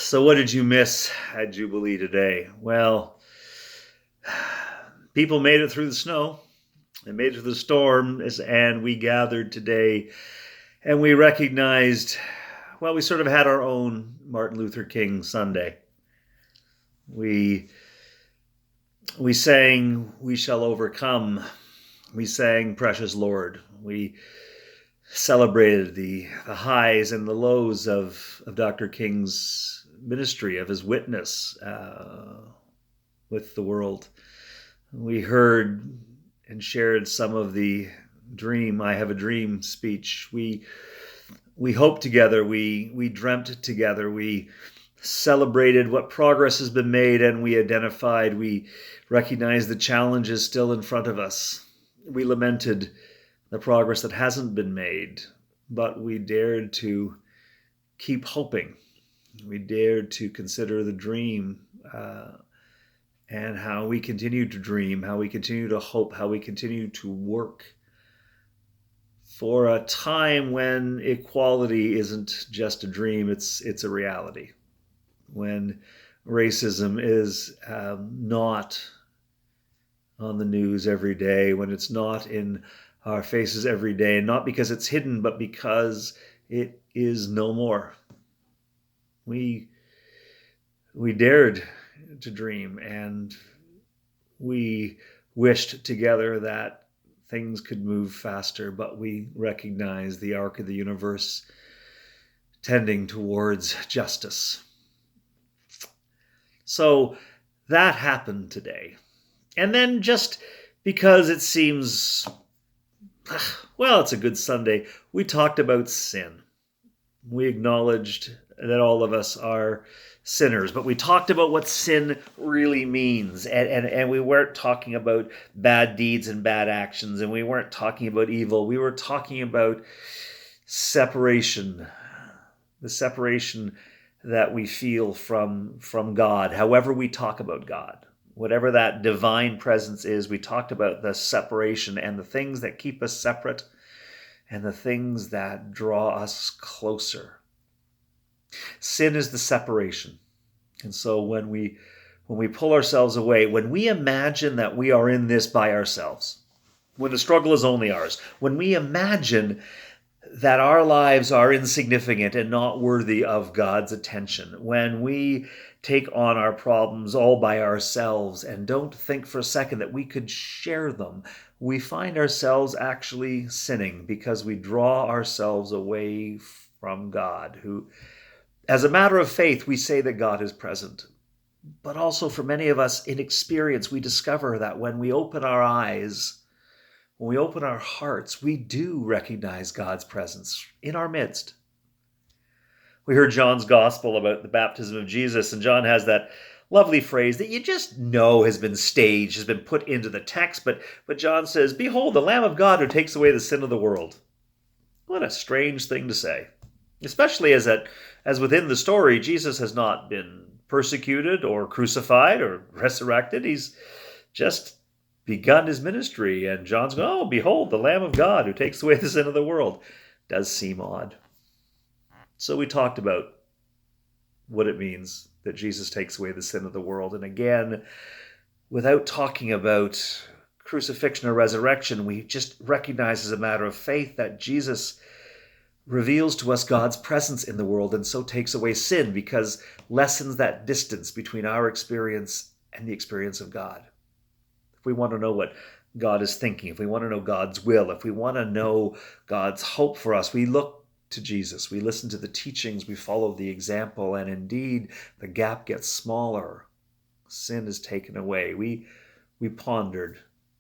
So, what did you miss at Jubilee today? Well, people made it through the snow and made it through the storm, and we gathered today and we recognized, well, we sort of had our own Martin Luther King Sunday. We sang "We Shall Overcome." We sang "Precious Lord." We celebrated the highs and the lows of Dr. King's ministry, of his witness with the world. We heard and shared some of the dream, "I Have a Dream" speech. We hoped together, we dreamt together, we celebrated what progress has been made, and we recognized the challenges still in front of us. We lamented the progress that hasn't been made, but we dared to keep hoping. We dared to consider the dream and how we continue to dream, how we continue to hope, how we continue to work for a time when equality isn't just a dream, it's a reality. When racism is not on the news every day, when it's not in our faces every day, and not because it's hidden, but because it is no more. We dared to dream, and we wished together that things could move faster, but we recognized the arc of the universe tending towards justice. So that happened today. And then, just because it seems, well, it's a good Sunday, we talked about sin. We acknowledged that all of us are sinners, but we talked about what sin really means. And we weren't talking about bad deeds and bad actions, and we weren't talking about evil. We were talking about separation, the separation that we feel from God, however we talk about God. Whatever that divine presence is, we talked about the separation and the things that keep us separate and the things that draw us closer. Sin is the separation. And so when we pull ourselves away, when we imagine that we are in this by ourselves, when the struggle is only ours, when we imagine that our lives are insignificant and not worthy of God's attention, when we take on our problems all by ourselves and don't think for a second that we could share them, we find ourselves actually sinning because we draw ourselves away from God, who, as a matter of faith, we say that God is present. But also for many of us, in experience, we discover that when we open our eyes, when we open our hearts, we do recognize God's presence in our midst. We heard John's gospel about the baptism of Jesus, and John has that lovely phrase that you just know has been staged, has been put into the text, but John says, "Behold, the Lamb of God who takes away the sin of the world." What a strange thing to say, especially as within the story, Jesus has not been persecuted or crucified or resurrected. He's just begun his ministry, and John's going, "Oh, behold, the Lamb of God who takes away the sin of the world." Does seem odd. So we talked about what it means that Jesus takes away the sin of the world. And again, without talking about crucifixion or resurrection, we just recognize as a matter of faith that Jesus reveals to us God's presence in the world and so takes away sin, because lessens that distance between our experience and the experience of God. If we want to know what God is thinking, if we want to know God's will, if we want to know God's hope for us, we look to Jesus. We listen to the teachings, we follow the example, and indeed the gap gets smaller. Sin is taken away. We pondered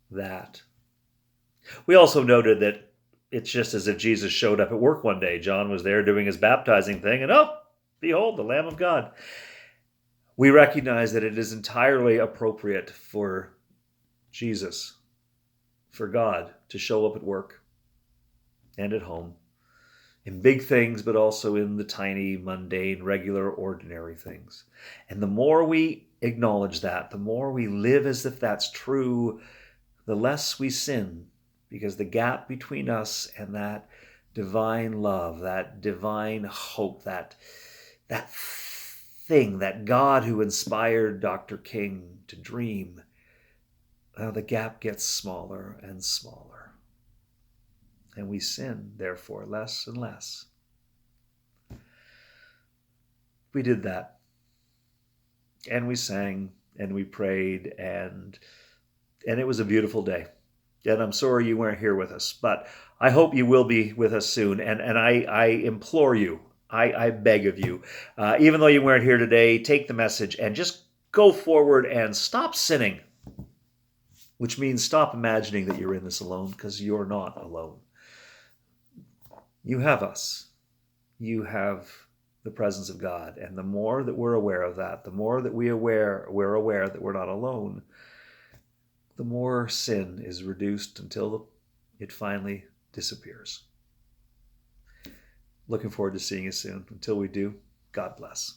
that. We also noted that it's just as if Jesus showed up at work one day. John was there doing his baptizing thing, and oh, behold, the Lamb of God. We recognize that it is entirely appropriate for Jesus, for God, to show up at work and at home, in big things, but also in the tiny, mundane, regular, ordinary things. And the more we acknowledge that, the more we live as if that's true, the less we sin, because the gap between us and that divine love, that divine hope, that thing, that God who inspired Dr. King to dream, the gap gets smaller and smaller. And we sin, therefore, less and less. We did that. And we sang and we prayed, and it was a beautiful day. And I'm sorry you weren't here with us, but I hope you will be with us soon. And I implore you, I beg of you, even though you weren't here today, take the message and just go forward and stop sinning, which means stop imagining that you're in this alone, because you're not alone. You have us. You have the presence of God. And the more that we're aware of that, the more that we're aware that we're not alone, the more sin is reduced until it finally disappears. Looking forward to seeing you soon. Until we do, God bless.